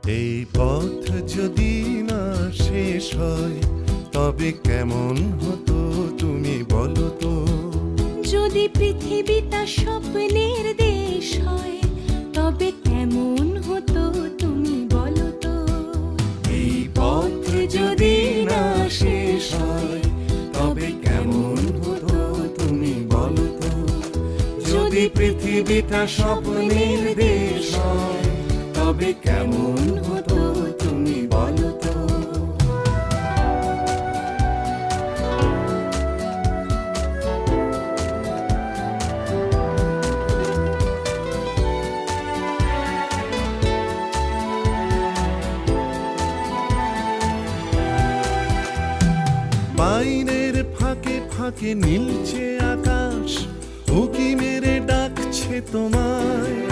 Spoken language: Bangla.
এই পথ যদি না শেষ হয় তবে কেমন হতো তুমি বলো তো। যদি পৃথিবীটা স্বপ্নের দেশ হয় তবে কেমন হতো তুমি বলো তো। এই পথ যদি না শেষ হয় তবে কেমন হতো তুমি বলো তো। যদি পৃথিবীটা স্বপ্নের দেশ হয় তবে কেমন হতো তুমি বলো তো। পাইনের ফাঁকে ফাঁকে নীলছে আকাশ, উকি মেরে ডাকছে তোমায়।